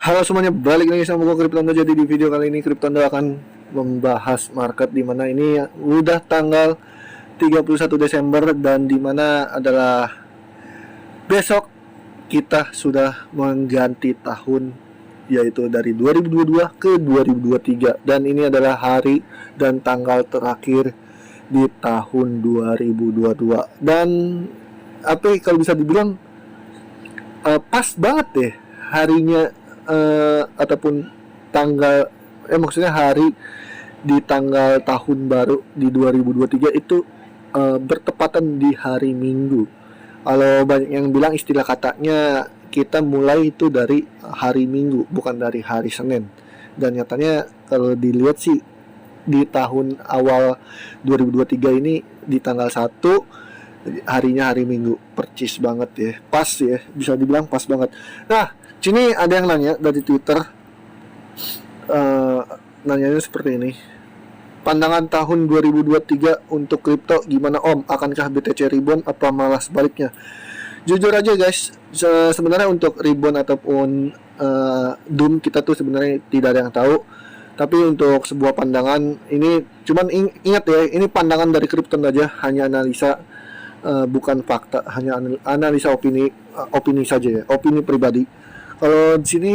Halo semuanya, balik lagi sama gue Cryptondo. Jadi di video kali ini Cryptondo akan membahas market di mana ini udah tanggal 31 Desember dan di mana adalah besok kita sudah mengganti tahun, yaitu dari 2022 ke 2023, dan ini adalah hari dan tanggal terakhir di tahun 2022. Dan apa kalau bisa dibilang pas banget deh harinya, ataupun tanggal, maksudnya hari di tanggal tahun baru di 2023 itu bertepatan di hari Minggu. Kalau banyak yang bilang istilah katanya kita mulai itu dari hari Minggu, bukan dari hari Senin. Dan nyatanya kalau dilihat sih di tahun awal 2023 ini di tanggal 1 harinya hari Minggu, percis banget ya, pas ya, bisa dibilang pas banget. Nah, sini ada yang nanya dari Twitter, nanyanya seperti ini: pandangan tahun 2023 untuk kripto gimana Om? Akankah BTC rebound apa malah sebaliknya? Jujur aja guys, sebenarnya untuk rebound ataupun doom kita tuh sebenarnya tidak ada yang tahu. Tapi untuk sebuah pandangan ini, cuman ingat ya, ini pandangan dari kripto aja, hanya analisa, bukan fakta, hanya analisa opini saja ya, opini pribadi. Kalau di sini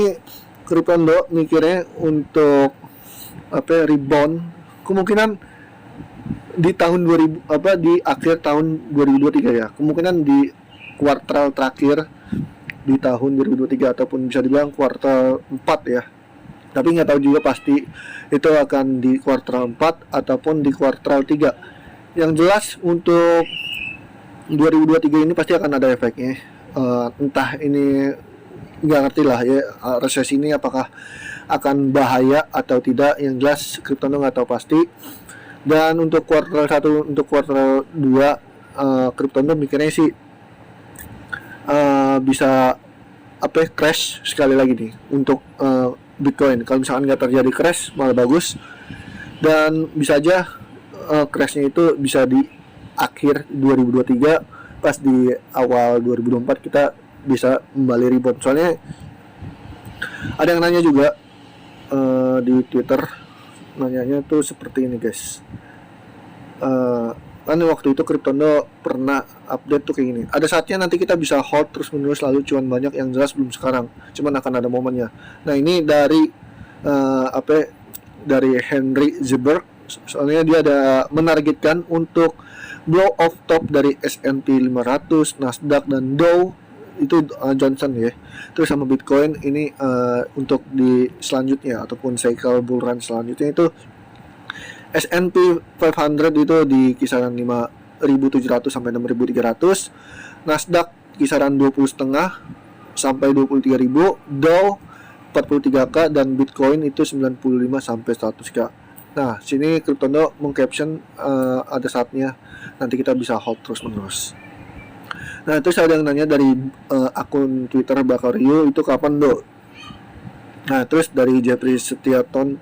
Cryptondo mikirnya untuk rebound kemungkinan di tahun 2000, di akhir tahun 2023 ya, kemungkinan di kuartal terakhir di tahun 2023 ataupun bisa dibilang kuartal 4 ya. Tapi nggak tahu juga pasti itu akan di kuartal 4 ataupun di kuartal 3. Yang jelas untuk 2023 ini pasti akan ada efeknya. Entah ini, nggak ngerti lah ya, resesi ini apakah akan bahaya atau tidak. Yang jelas Cryptondo nggak tahu pasti. Dan untuk kuartal 1, untuk kuartal 2, Cryptondo mikirnya sih bisa crash sekali lagi nih untuk Bitcoin. Kalau misalkan nggak terjadi crash malah bagus, dan bisa aja crashnya itu bisa di akhir 2023, pas di awal 2024 kita bisa kembali rebound. Soalnya ada yang nanya juga di Twitter, nanyanya tuh seperti ini guys. Kan waktu itu Cryptondo pernah update tuh kayak gini: ada saatnya nanti kita bisa hold terus menerus lalu cuan banyak, yang jelas belum sekarang, cuman akan ada momennya. Nah ini dari dari Henry Zuberg. Soalnya dia ada menargetkan untuk blow off top dari S&P 500, Nasdaq dan Dow itu, Johnson ya. Terus sama Bitcoin ini untuk di selanjutnya ataupun cycle bull run selanjutnya itu S&P 500 itu di kisaran 5.700 sampai 6.300, Nasdaq kisaran 20,5 sampai 23.000, Dow 43k, dan Bitcoin itu 95 sampai 100k. Nah, sini Cryptondo mengcaption ada saatnya nanti kita bisa hold terus menerus. Nah, terus ada yang nanya dari akun Twitter Bakario, itu kapan Do? Nah, terus dari Jeffrey Setiantono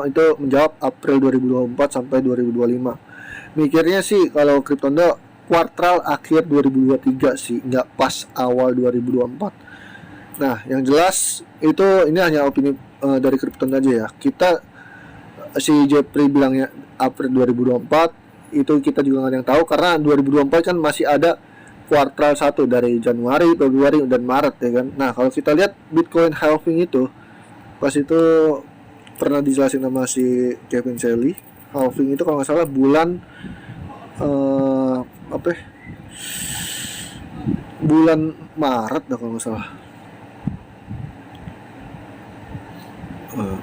itu menjawab April 2024 sampai 2025. Mikirnya sih kalau Cryptondo kuartal akhir 2023 sih, nggak pas awal 2024. Nah, yang jelas itu ini hanya opini dari Cryptondo aja ya. Kita, si Jeffrey bilangnya April 2024, itu kita juga nggak ada yang tahu karena 2024 kan masih ada kuartal 1 dari Januari, Februari, dan Maret ya kan. Nah, kalau kita lihat Bitcoin halving itu, pas itu pernah dijelasin sama si Kevin Shelley, halving itu kalau nggak salah bulan bulan Maret dah kalau nggak salah.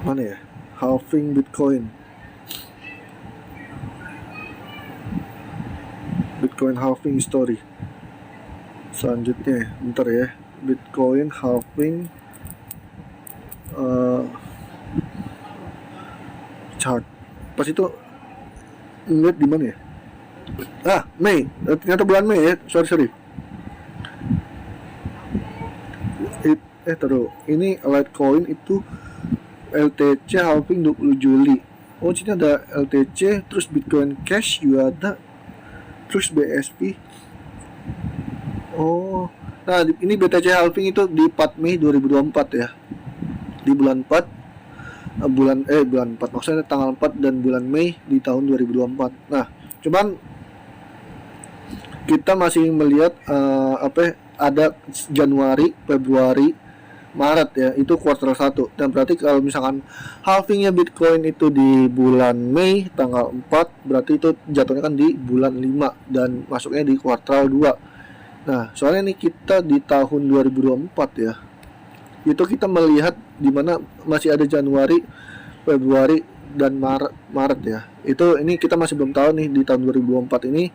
Mana ya halving Bitcoin halving story selanjutnya, bentar ya. Bitcoin halving chart pas itu ngeliat di mana ya, Mei, ternyata bulan Mei ya, sorry. Taruh, ini Litecoin itu LTC halving 20 Juli. Oh, sini ada LTC, terus Bitcoin Cash juga ada, terus BSP. Oh, Nah, ini BTC halving itu di 4 Mei 2024 ya. Di bulan 4 bulan 4 maksudnya tanggal 4 dan bulan Mei di tahun 2024. Nah, cuman kita masih melihat ada Januari, Februari, Maret ya, itu kuartal 1. Dan berarti kalau misalkan halvingnya Bitcoin itu di bulan Mei tanggal 4, berarti itu jatuhnya kan di bulan 5 dan masuknya di kuartal 2. Nah, soalnya nih kita di tahun 2024 ya, itu kita melihat di mana masih ada Januari, Februari, dan Maret ya. Ini kita masih belum tahu nih di tahun 2024 ini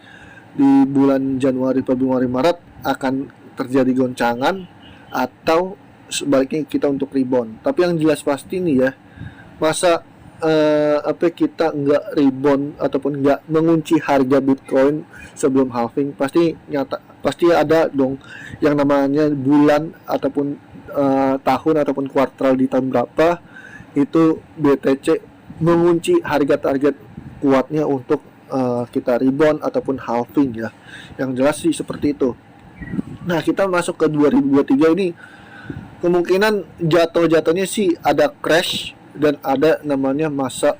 di bulan Januari, Februari, Maret akan terjadi goncangan atau sebaliknya kita untuk rebound. Tapi yang jelas pasti nih ya, masa kita nggak rebound ataupun nggak mengunci harga Bitcoin sebelum halving, pasti ada dong yang namanya bulan ataupun tahun ataupun kuartal di tahun berapa itu BTC mengunci harga target kuatnya untuk kita rebound ataupun halving ya. Yang jelas sih seperti itu. Nah, kita masuk ke 2023 ini kemungkinan jatuhnya sih ada crash dan ada namanya masa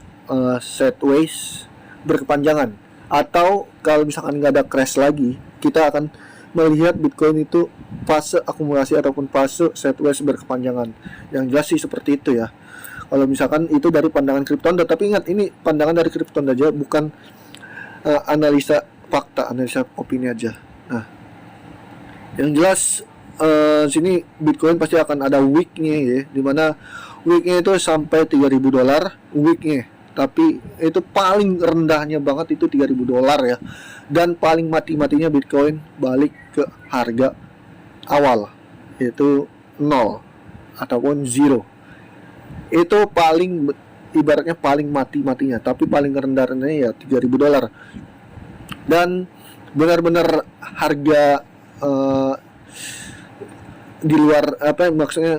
sideways berkepanjangan, atau kalau misalkan nggak ada crash lagi, kita akan melihat Bitcoin itu fase akumulasi ataupun fase sideways berkepanjangan. Yang jelas sih seperti itu ya. Kalau misalkan itu dari pandangan Kryptonda, tapi ingat ini pandangan dari Kryptonda aja, bukan analisa fakta, analisa opini aja. Nah, yang jelas sini Bitcoin pasti akan ada weeknya ya, dimana weeknya itu sampai $3.000 weeknya, tapi itu paling rendahnya banget itu $3.000 ya, dan paling matinya Bitcoin balik ke harga awal itu 0 ataupun 0. Itu paling ibaratnya paling matinya, tapi paling rendahnya ya $3.000. Dan benar-benar harga di luar maksudnya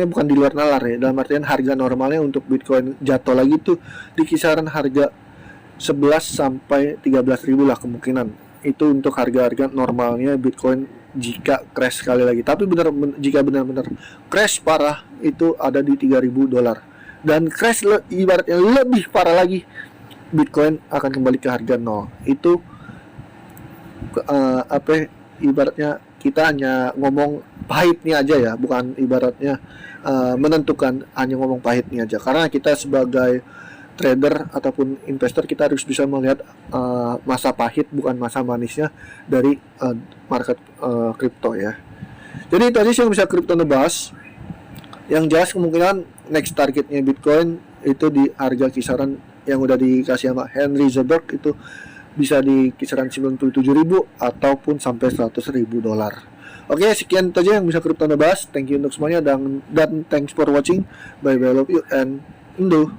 bukan di luar nalar ya, dalam artian harga normalnya untuk Bitcoin jatuh lagi tuh di kisaran harga 11 sampai 13.000 lah kemungkinan. Itu untuk harga-harga normalnya Bitcoin jika crash sekali lagi. Tapi jika benar-benar crash parah itu ada di $3.000. Dan crash ibaratnya lebih parah lagi, Bitcoin akan kembali ke harga 0. Itu ibaratnya kita hanya ngomong pahitnya aja ya, bukan ibaratnya menentukan, hanya ngomong pahitnya aja. Karena kita sebagai trader ataupun investor, kita harus bisa melihat masa pahit bukan masa manisnya dari market kripto ya. Jadi tadi sih yang bisa kripto bahas. Yang jelas kemungkinan next targetnya Bitcoin itu di harga kisaran yang udah dikasih sama Henry Zuberg, itu bisa di kisaran 97.000 ataupun sampai $100.000. Oke, sekian saja yang bisa kripto bahas. Thank you untuk semuanya dan thanks for watching. Bye bye, love you and Indo.